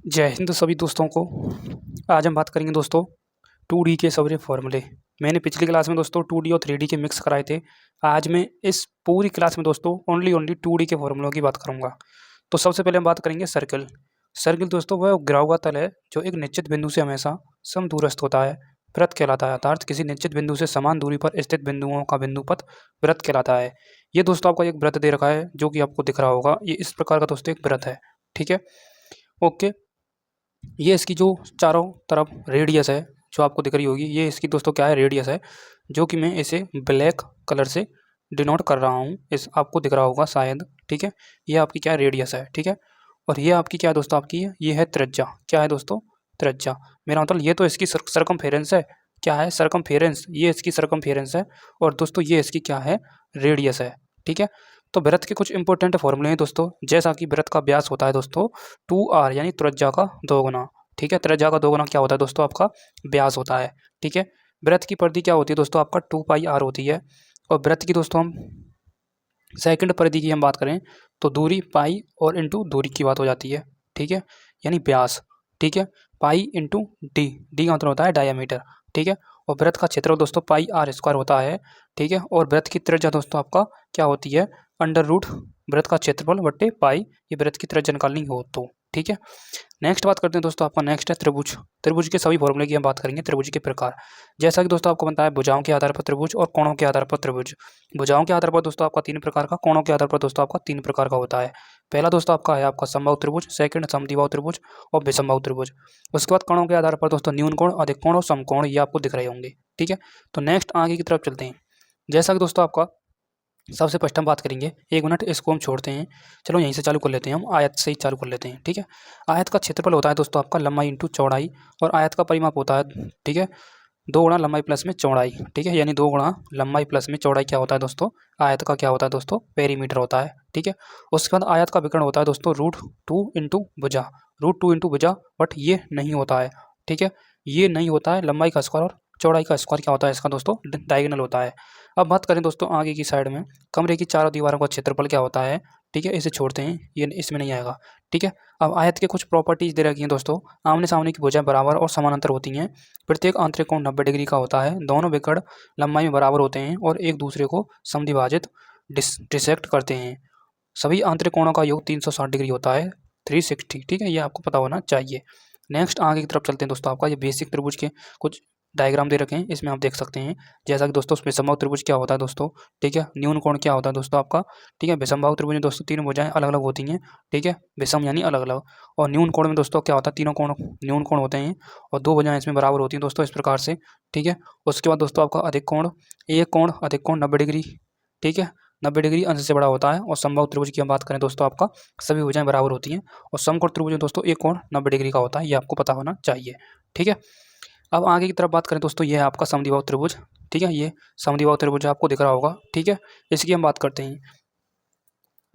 जय हिंद सभी दोस्तों को। आज हम बात करेंगे दोस्तों 2D के सारे फॉर्मूले। मैंने पिछली क्लास में दोस्तों 2D और 3D के मिक्स कराए थे। आज मैं इस पूरी क्लास में दोस्तों ओनली 2D के फॉर्मूलों की बात करूंगा। तो सबसे पहले हम बात करेंगे सर्कल। सर्कल दोस्तों वह घिरा हुआ तल है जो एक निश्चित बिंदु से हमेशा समदूरस्थ होता है। वृत्त कहलाता है, अर्थात किसी निश्चित बिंदु से समान दूरी पर स्थित बिंदुओं का बिंदुपथ वृत्त कहलाता है। ये दोस्तों आपका एक वृत्त दे रखा है जो कि आपको दिख रहा होगा। ये इस प्रकार का दोस्तों एक वृत्त है, ठीक है। ओके, ये इसकी जो चारों तरफ रेडियस है जो आपको दिख रही होगी, ये इसकी दोस्तों क्या है, रेडियस है, जो कि मैं इसे ब्लैक कलर से डिनोट कर रहा हूँ। इस आपको दिख रहा होगा शायद, ठीक है। ये आपकी क्या है, रेडियस है, ठीक है। और ये आपकी क्या है दोस्तों, आपकी ये है त्रिज्या। क्या है दोस्तों, त्रिज्या। मेरा मतलब ये तो इसकी सरकमफेरेंस है। क्या है, सरकमफेरेंस। ये इसकी सरकमफेरेंस है और दोस्तों ये इसकी क्या है, रेडियस है, ठीक है। तो वृत्त के कुछ इंपॉर्टेंट फॉर्मूले हैं दोस्तों, जैसा कि वृत्त का व्यास होता है दोस्तों 2r यानी त्रिज्या का दोगुना, ठीक है। त्रिज्या का दोगुना क्या होता है दोस्तों, आपका व्यास होता है, ठीक है। वृत्त की परिधि क्या होती है दोस्तों, आपका 2πr होती है। और वृत्त की दोस्तों हम सेकंड परिधि की हम बात करें तो दूरी पाई और इंटू दूरी की बात हो जाती है, ठीक है, यानी व्यास, ठीक है। पाई इंटू डी, डी का मतलब होता है डायामीटर, ठीक है। और वृत्त का क्षेत्रफल दोस्तों पाई आर स्क्वायर होता है, ठीक है। और वृत्त की त्रिज्या दोस्तों आपका क्या होती है, अंडर रूट वृत्त का क्षेत्रफल बट्टे पाई, ये वृत्त की त्रिज्या निकालनी हो तो, ठीक है। नेक्स्ट बात करते हैं दोस्तों, आपका नेक्स्ट है त्रिभुज। त्रिभुज के सभी फॉर्मूले की हम बात करेंगे। त्रिभुज के प्रकार, जैसा कि दोस्तों आपको बनता है भुजाओं के आधार पर त्रिभुज और कोणों के आधार पर त्रिभुज। भुजाओं के आधार पर दोस्तों आपका 3 प्रकार का, कोणों के आधार पर दोस्तों आपका 3 प्रकार का होता है। पहला दोस्तों आपका है आपका समबाहु त्रिभुज, सेकंड समद्विबाहु त्रिभुज और विषमबाहु त्रिभुज। उसके बाद कोणों के आधार पर दोस्तों न्यून कोण, अधिक कोण और समकोण, ये आपको दिख रहे होंगे, ठीक है। तो नेक्स्ट आगे की तरफ चलते हैं। जैसा कि दोस्तों आपका सबसे फर्स्ट हम बात करेंगे, 1 मिनट इसको हम छोड़ते हैं, चलो यहीं से चालू कर लेते हैं, हम आयत से ही चालू कर लेते हैं, ठीक है। आयत का क्षेत्रफल होता है दोस्तों आपका लंबाई इंटू चौड़ाई, और आयत का परिमाप होता है, ठीक है, 2 गुणा लंबाई प्लस में चौड़ाई, ठीक है। यानी 2 गुणा लंबाई प्लस में चौड़ाई क्या होता है दोस्तों, आयत का क्या होता है दोस्तों, पेरीमीटर होता है, ठीक है। उसके बाद आयत का विकर्ण होता है दोस्तों √2 इंटू भुजा, √2 इंटू भुजा, बट ये नहीं होता है, ठीक है। ये नहीं होता है, लंबाई का स्क्वायर और चौड़ाई का स्क्वायर क्या होता है इसका दोस्तों, डायगोनल होता है। अब बात करें दोस्तों आगे की साइड में, कमरे की चारों दीवारों का क्षेत्रफल क्या होता है, ठीक है। इसे छोड़ते हैं, ये इसमें नहीं आएगा, ठीक है। अब आयत के कुछ प्रॉपर्टीज दे रखी हैं दोस्तों, आमने सामने की भुजाएं बराबर और समानांतर होती हैं, प्रत्येक आंतरिक कोण 90 डिग्री का होता है, दोनों विकर्ण लंबाई में बराबर होते हैं और एक दूसरे को समद्विभाजित डिसेक्ट करते हैं। सभी आंतरिक कोणों का योग 360 डिग्री होता है, 360, ठीक है। ये आपको पता होना चाहिए। नेक्स्ट आगे की तरफ चलते हैं दोस्तों, आपका ये बेसिक त्रिभुज के कुछ डायग्राम दे रखे हैं, इसमें आप देख सकते हैं। जैसा कि दोस्तों उसमें समबाहु त्रिभुज क्या होता है दोस्तों, ठीक है। न्यून कोण क्या होता है दोस्तों आपका, ठीक है। विषमबाहु त्रिभुज में दोस्तों 3 भुजाएं अलग अलग होती हैं, ठीक है, विषम यानी अलग अलग। और न्यून कोण में दोस्तों क्या होता है, तीनों कोण न्यून कोण होते हैं और 2 भुजाएं इसमें बराबर होती हैं दोस्तों, इस प्रकार से, ठीक है। उसके बाद दोस्तों आपका अधिक कोण, एक कोण अधिक कोण 90 डिग्री, ठीक है, 90 डिग्री अंश से बड़ा होता है। और समबाहु त्रिभुज की हम बात करें दोस्तों, आपका सभी भुजाएं बराबर होती हैं और समकोण त्रिभुज में दोस्तों एक कोण 90 डिग्री का होता है, ये आपको पता होना चाहिए, ठीक है। अब आगे की तरफ बात करें दोस्तों, ये है आपका समद्विबाहु त्रिभुज, ठीक है। ये समद्विबाहु त्रिभुज आपको दिख रहा होगा, ठीक है। इसकी हम बात करते हैं।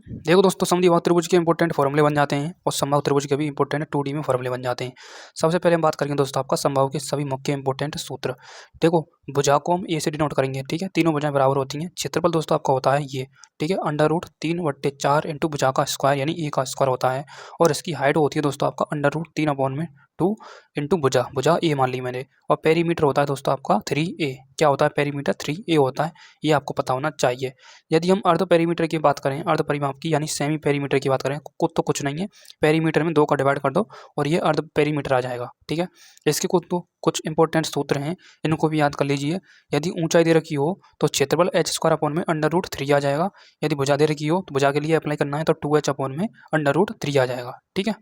देखो दोस्तों, समद्विबाहु त्रिभुज के इंपॉर्टेंट फॉर्मूले बन जाते हैं और समबाहु त्रिभुज के भी इंपॉर्टेंट 2D में फॉर्मूले बन जाते हैं। सबसे पहले हम बात करेंगे दोस्तों आपका समबाहु के सभी मुख्य इंपॉर्टेंट सूत्र। देखो भुजा को हम ए से डिनोट करेंगे, ठीक है, तीनों भुजाएं बराबर होती हैं। क्षेत्रफल दोस्तों आपका होता है ये, ठीक है, √3/4 इंटू भुजा का स्क्वायर यानी ए का स्क्वायर होता है। और इसकी हाइट होती है दोस्तों आपका √3/2 इंटू भुजा, भुजा ए मान ली मैंने। और पेरीमीटर होता है दोस्तों आपका 3a, क्या होता है पेरीमीटर, 3a होता है, ये आपको पता होना चाहिए। यदि हम अर्ध पेरीमीटर की बात करें, अर्ध परिमाप की यानी सेमी पेरीमीटर की बात करें, तो कुछ नहीं है, पेरीमीटर में 2 का डिवाइड कर दो और ये अर्ध पेरीमीटर आ जाएगा, ठीक है। इसके कुछ इंपॉर्टेंट सूत्र हैं, इनको भी याद कर लीजिए। यदि ऊंचाई दे रखी हो तो क्षेत्रफल h² में √3 आ जाएगा। यदि भुजा दे रखी हो तो भुजा के लिए अप्लाई करना है तो 2h में √3 आ जाएगा, ठीक है।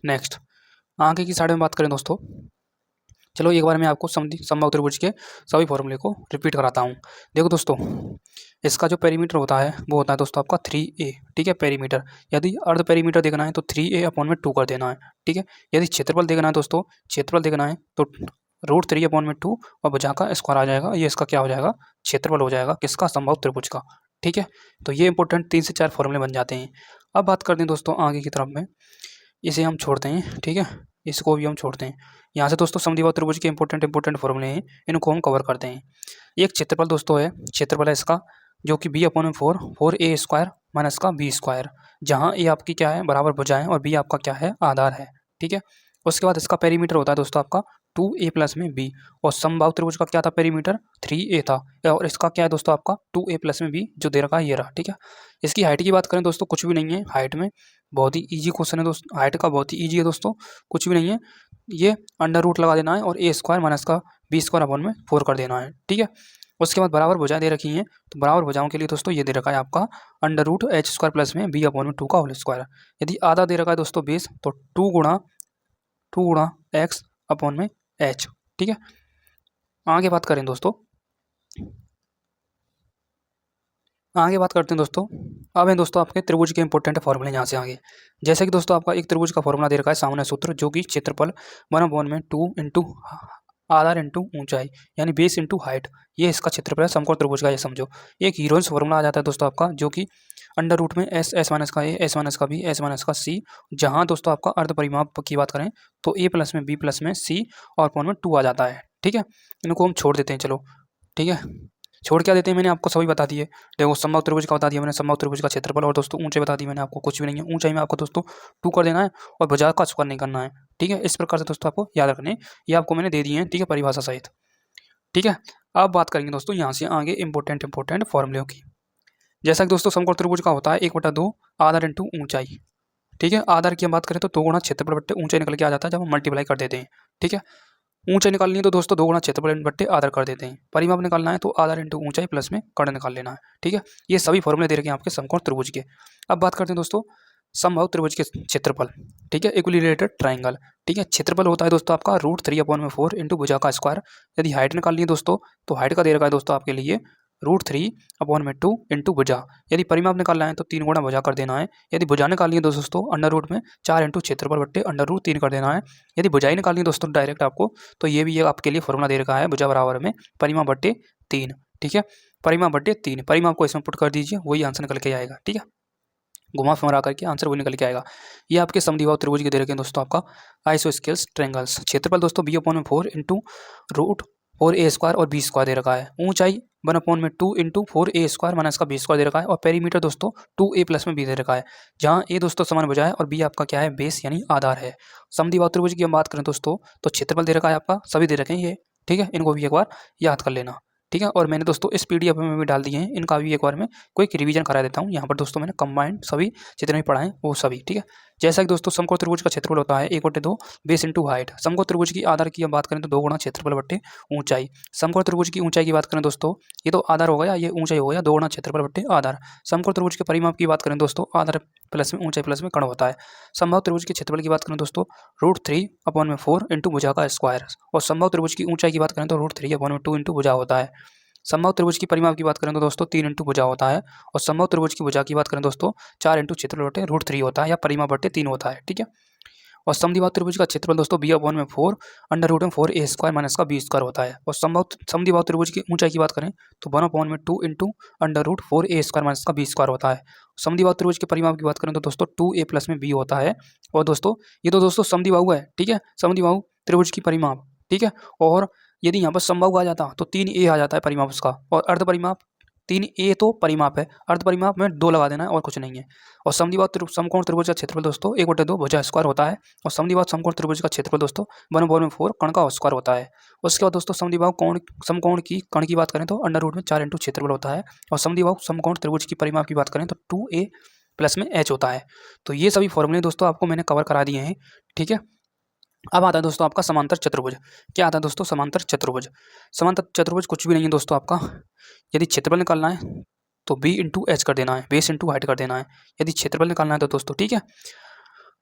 नेक्स्ट आगे की साइड में बात करें दोस्तों, चलो एक बार मैं आपको समबाहु त्रिभुज के सभी फॉर्मूले को रिपीट कराता हूँ। देखो दोस्तों, इसका जो पेरीमीटर होता है वो होता है दोस्तों आपका 3a, ठीक है, पेरीमीटर। यदि अर्ध पेरीमीटर देखना है तो 3a/2 कर देना है, ठीक है। यदि क्षेत्रफल देखना है दोस्तों, क्षेत्रफल देखना है तो √3/2 और भुजा का स्क्वायर आ जाएगा, ये इसका क्या हो जाएगा, क्षेत्रफल हो जाएगा, किसका, समबाहु त्रिभुज का, ठीक है। तो ये इंपॉर्टेंट 3 से 4 फॉर्मूले बन जाते हैं। अब बात करते हैं दोस्तों आगे की तरफ में, इसे हम छोड़ते हैं, ठीक है, इसको भी हम छोड़ते हैं। यहाँ से दोस्तों समद्विबाहु त्रिभुज के इंपॉर्टेंट फॉर्मूले हैं, इनको हम कवर करते हैं। एक क्षेत्रफल दोस्तों है, क्षेत्रफल है इसका जो कि b/4, 4a² माइनस का b², जहाँ a आपकी क्या है, बराबर भुजाएं और b आपका क्या है, आधार है, ठीक है। उसके बाद इसका पेरीमीटर होता है दोस्तों आपका 2a प्लस में b, और समबाहु त्रिभुज का क्या था पेरीमीटर 3a था, और इसका क्या है दोस्तों आपका 2a प्लस में b जो दे रखा है ये रहा। ठीक है, इसकी हाइट की बात करें दोस्तों कुछ भी नहीं है हाइट में, बहुत ही ईजी क्वेश्चन है दोस्तों, हाइट का बहुत ही ईजी है दोस्तों, कुछ भी नहीं है, ये अंडर रूट लगा देना है और a स्क्वायर माइनस का b स्क्वायर अपॉन में 4 कर देना है। ठीक है, उसके बाद बराबर भुजाएं दे रखी हैं, तो बराबर भुजाओं के लिए दोस्तों ये दे रखा है आपका under root H square plus में b अपॉन में 2 का होल स्क्वायर। यदि आधा दे रखा है दोस्तों बेस, तो 2 गुणा एक्स अपॉन में एच। ठीक है, आगे बात करें दोस्तों, आगे बात करते हैं दोस्तों। अब है दोस्तों आपके त्रिभुज के इंपॉर्टेंट फॉर्मूले यहाँ से आगे, जैसे कि दोस्तों आपका एक त्रिभुज का फॉर्मूला दे रखा है सामान्य सूत्र, जो कि क्षेत्रफल 1/2 में 2 इंटू आधार इंटू ऊंचाई यानी बेस इंटू हाइट, ये इसका क्षेत्रफल है समकोण त्रिभुज का, ये समझो। एक हीरोइंस फॉर्मूला आ जाता है दोस्तों आपका, जो कि अंडर रूट में एस माइनस का ए, एस माइनस का बी, एस माइनस का सी, जहाँ दोस्तों आपका अर्ध परिमाप की बात करें तो ए प्लस में बी प्लस में सी और अपॉन में 2 आ जाता है। ठीक है, इनको हम छोड़ देते हैं, चलो ठीक है, छोड़ क्या देते हैं मैंने आपको सभी बता दिए। देखो समबाहु त्रिभुज का बता दिया मैंने, समबाहु त्रिभुज का क्षेत्रफल, और दोस्तों ऊंचाई बता दी मैंने आपको, कुछ भी नहीं है ऊंचाई में आपको दोस्तों 2 कर देना है और भुजा का स्क्वायर नहीं करना है। ठीक है, इस प्रकार से दोस्तों आपको याद रखने, ये आपको मैंने दे दिए हैं, ठीक है, परिभाषा सहित। ठीक है, अब बात करेंगे दोस्तों यहाँ से आगे इंपॉर्टेंट फॉर्मूलों की। जैसा कि दोस्तों समकोण त्रिभुज का होता है 1/2 आधार इंटू ऊंचाई। ठीक है, आधार की हम बात करें तो 2 गुणा क्षेत्रफल बट्टे ऊंचाई निकल के आ जाता है जब हम मल्टीप्लाई कर देते हैं। ठीक है, ऊंचाई निकालनी है तो दोस्तों 2 गुणा क्षेत्रफल बट्टे आधार कर देते हैं, परिमाप निकालना है तो आधार इंटू ऊंचाई प्लस में कर्ण निकाल लेना है। ठीक है, ये सभी फॉर्मूले दे रखे हैं आपके समकोण त्रिभुज के। अब बात करते हैं दोस्तों समबाहु त्रिभुज के क्षेत्रफल। ठीक है, इक्विलेटरल ट्राइंगल। ठीक है, क्षेत्रफल होता है दोस्तों आपका √3/4 इंटू भुजा का स्क्वायर। यदि हाइट निकालनी है दोस्तों तो हाइट का दे रखा है दोस्तों आपके लिए √3/2 इंटू भुजा। यदि परिमाप निकालना है तो 3 गुणा भुजा कर देना है। यदि भुजा निकालनी है दोस्तों अंडर रूट में 4 इंटू क्षेत्रफल बट्टे √3 कर देना है। यदि भुजाई निकालनी है दोस्तों डायरेक्ट आपको, तो ये भी ये आपके लिए फॉर्मूला दे रखा है, भुजा बराबर में परिमाप बट्टे 3। ठीक है, परिमाप बट्टे 3, परिमाप को इसमें पुट कर दीजिए, वही आंसर निकल के आएगा। ठीक है, घुमा फिरा करके आंसर वही निकल के आएगा। ये आपके समद्विबाहु त्रिभुज के दे रखे हैं दोस्तों आपका आइसोस्केल्स ट्रायंगल्स। क्षेत्रफल दोस्तों b/4 इंटू √4a² और b² दे रखा है। ऊंचाई 1/2 इंटू 4a² माइनस का b² दे रखा है, और पेरीमीटर दोस्तों 2a प्लस में b दे रखा है, जहाँ a दोस्तों समान भुजा है और b आपका क्या है बेस यानी आधार है। समद्विबाहु त्रिभुज की हम बात करें दोस्तों तो क्षेत्रफल दे रखा है आपका, सभी दे रखे हैं ये। ठीक है, इनको भी एक बार याद कर लेना। ठीक है, और मैंने दोस्तों इस पीडीएफ में भी डाल दिए हैं, इनका भी एक बार मैं कोई रिवीजन करा देता हूँ। यहाँ पर दोस्तों मैंने कंबाइंड सभी जितने भी पढ़ाए वो सभी। ठीक है, जैसा कि दोस्तों समकोण त्रिभुज का क्षेत्रफल होता है 1/2 बेस इंटू हाइट। समकोण त्रिभुज की आधार की हम बात करें तो 2 गुणा क्षेत्रफल बट्टे ऊंचाई। समकोण त्रिभुज की ऊंचाई की बात करें दोस्तों, ये तो आधार हो गया, ये ऊंचाई हो गया, 2 गुणा क्षेत्रफल बट्टे आधार। समकोण त्रिभुज के परिमाप की बात करें दोस्तों, आधार प्लस में ऊंचाई प्लस में कर्ण होता है। समबाहु त्रिभुज के क्षेत्रफल की बात करें दोस्तों √3/4 इंटू भुजा का स्क्वायर, और समबाहु त्रिभुज की ऊंचाई की बात करें तो √3/2 इंटू भुजा होता है। समबाहु त्रिभुज की परिमाप की बात करें तो दोस्तों 3 इंटू भुजा होता है, और समबाहु त्रिभुज की भुजा की बात करें दोस्तों 4 इंटू क्षेत्रफल बट्टे √3 होता है, या परिमाप बट्टे 3 होता है। ठीक है, और समद्विबाहु त्रिभुज का क्षेत्रफल दोस्तों b/4 अंडर रूट में 4a² माइनस का b² होता है। और समद्विबाहु त्रिभुज की ऊंचाई की बात करें तो 1/2 into under root 4a² minus का b² होता है। समद्विबाहु त्रिभुज के परिमाप की बात करें तो दोस्तों 2a प्लस में b होता है। और दोस्तों ये तो दोस्तों समद्विबाहु है। ठीक है, समद्विबाहु त्रिभुज की परिमाप। ठीक है, और यदि यहाँ पर समबाहु आ जाता तो 3a आ जाता है परिमाप उसका, और अर्ध परिमाप 3a तो परिमाप है, अर्ध परिमाप में 2 लगा देना है और कुछ नहीं है। और समद्विबाहु समकोण त्रिभुज का क्षेत्रफल दोस्तों 1/2 भुजा स्क्वायर होता है, और समद्विबाहु समकोण त्रिभुज का क्षेत्रफल दोस्तों 1/4 कर्ण का स्क्वायर होता है। उसके बाद दोस्तों समद्विबाहु समकोण की कर्ण की बात करें तो अंडर रूट में 4 इंटू क्षेत्रफल होता है, और समद्विबाहु समकोण त्रिभुज की परिमाप की बात करें तो 2a प्लस में h होता है। तो ये सभी फॉर्मूले दोस्तों आपको मैंने कवर करा दिए हैं। ठीक है, अब आता है दोस्तों आपका समांतर चतुर्भुज। क्या आता है दोस्तों समांतर चतुर्भुज? समांतर चतुर्भुज कुछ भी नहीं है दोस्तों आपका, यदि क्षेत्रफल निकालना है तो b इंटू एच कर देना है, बेस इंटू हाइट कर देना है, यदि क्षेत्रफल निकालना है तो दोस्तों। ठीक है,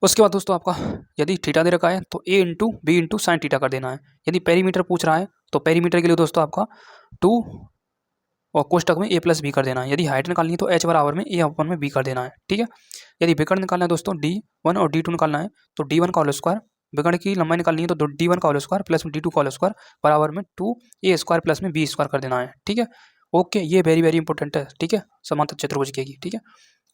उसके बाद दोस्तों आपका यदि थीटा दे रखा है तो a into B into sine theta कर देना है। यदि पेरीमीटर पूछ रहा है तो पेरीमीटर के लिए दोस्तों आपका 2 और कोष्टक में a प्लस बी कर देना है। यदि हाइट निकालनी है तो h बराबर में a/b कर देना है। ठीक है, यदि विकर्ण निकालना है दोस्तों d1 और d2 निकालना है तो d1 का होल स्क्वायर, विकर्ण की लंबाई निकालनी है तो d1 का होल स्क्वायर प्लस में d2 का होल स्क्वायर बराबर में 2a² प्लस में b² कर देना है। ठीक है, ओके, ये वेरी वेरी इंपॉर्टेंट है। ठीक है, समांतर चतुर्भुज की। ठीक है,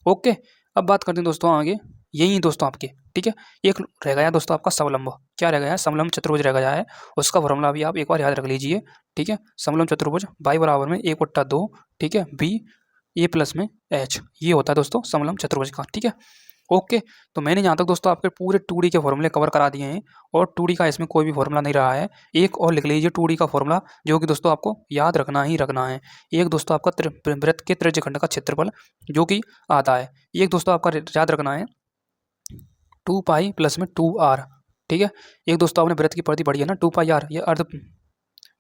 ओके, अब बात करते हैं दोस्तों आगे, यही दोस्तों आपके। ठीक है, एक रह गया दोस्तों आपका समलंब। क्या रह गया है? समलंब चतुर्भुज रह गया है, उसका फॉर्मूला भी आप एक बार याद रख लीजिए। ठीक है, समलंब चतुर्भुज y बराबर में 1/2। ठीक है, b a प्लस में h, ये होता है दोस्तों समलंब चतुर्भुज का। ठीक है, ओके, तो मैंने यहाँ तक दोस्तों आपके पूरे 2D के फॉर्मूले कवर करा दिए हैं और 2D का इसमें कोई भी फॉर्मूला नहीं रहा है। एक और लिख लीजिए 2D का फॉर्मूला, जो कि दोस्तों आपको याद रखना ही रखना है। एक दोस्तों आपका वृत्त के त्रिज्यखंड का क्षेत्रफल जो कि आता है। एक दोस्तों आपका याद रखना है 2 पाई प्लस में 2r, ठीक है। एक दोस्तों आपने वृत्त की परिधि पढ़ी है ना, 2 पाई r, ये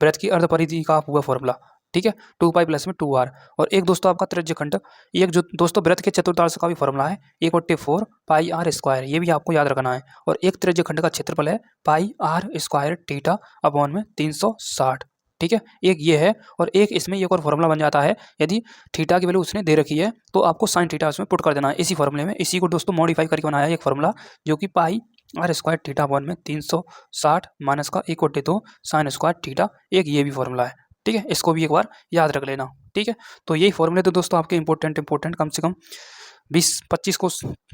वृत्त की अर्ध परिधि का हुआ फॉर्मूला, ठीक है, 2 पाई प्लस में 2r। और एक दोस्तों आपका त्रिज्यखंड, एक जो दोस्तों वृत्त के चतुर्थांश का भी फॉर्मूला है 1/4 पाई r स्क्वायर, ये भी आपको याद रखना है। और एक त्रिज्यखंड का क्षेत्रफल है पाई r स्क्वायर थीटा अपॉन में 360, ठीक है, एक ये है। और एक इसमें एक और फॉर्मूला बन जाता है, यदि थीटा की वैल्यू उसने दे रखी है तो आपको साइन थीटा उसमें पुट कर देना है इसी फॉर्मूले में। इसी को दोस्तों मॉडिफाई करके बनाया है एक फॉर्मूला, जो कि पाई r स्क्वायर थीटा अपॉन में 360 माइनस का 1/2 साइन स्क्वायर थीटा, एक ये भी फॉर्मूला है, ठीक है। इसको भी एक बार याद रख लेना, ठीक है। तो यही फॉर्मूले तो दोस्तों आपके इंपॉर्टेंट कम से कम 20-25 को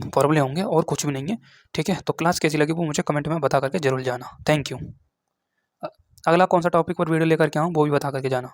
फॉर्मूले होंगे और कुछ भी नहीं है, ठीक है। तो क्लास कैसी लगी वो मुझे कमेंट में बता करके जरूर जाना। Thank you. अगला कौन सा टॉपिक पर वीडियो लेकर के आऊँ वो भी बता करके जाना।